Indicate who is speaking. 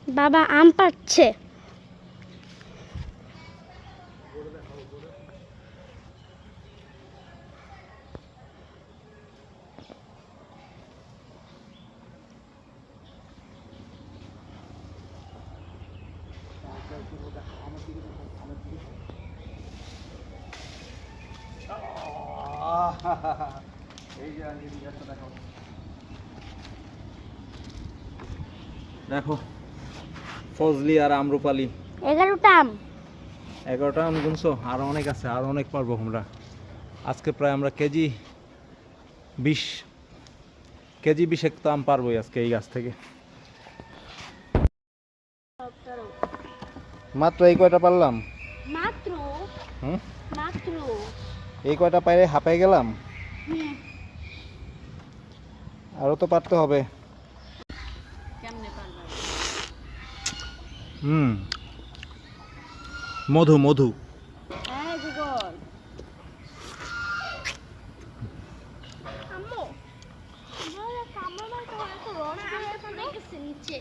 Speaker 1: বাবা আম পাড়ছে।
Speaker 2: দেখো ফজলি আর আম্রপালি
Speaker 1: 11টা আম।
Speaker 2: 11টা আম গুনছো, আরো অনেক আছে, আরো অনেক পারবো আমরা। আজকে প্রায় আমরা কেজি 20 তো আম পারবোই আজকে এই গাছ থেকে। মাত্র এই কয়টা পারলাম।
Speaker 1: মাত্র
Speaker 2: হুম,
Speaker 1: মাত্র
Speaker 2: এই কয়টা পাইরে হাঁপাই গেলাম।
Speaker 1: হুম।
Speaker 2: আরো তো পারতে হবে।
Speaker 1: কেমনে পারবা?
Speaker 2: মধু মধু।
Speaker 1: হ্যাঁ গুগল। আম্মু বলে কামড় মারতে হয় তো রড দিয়ে নিচে।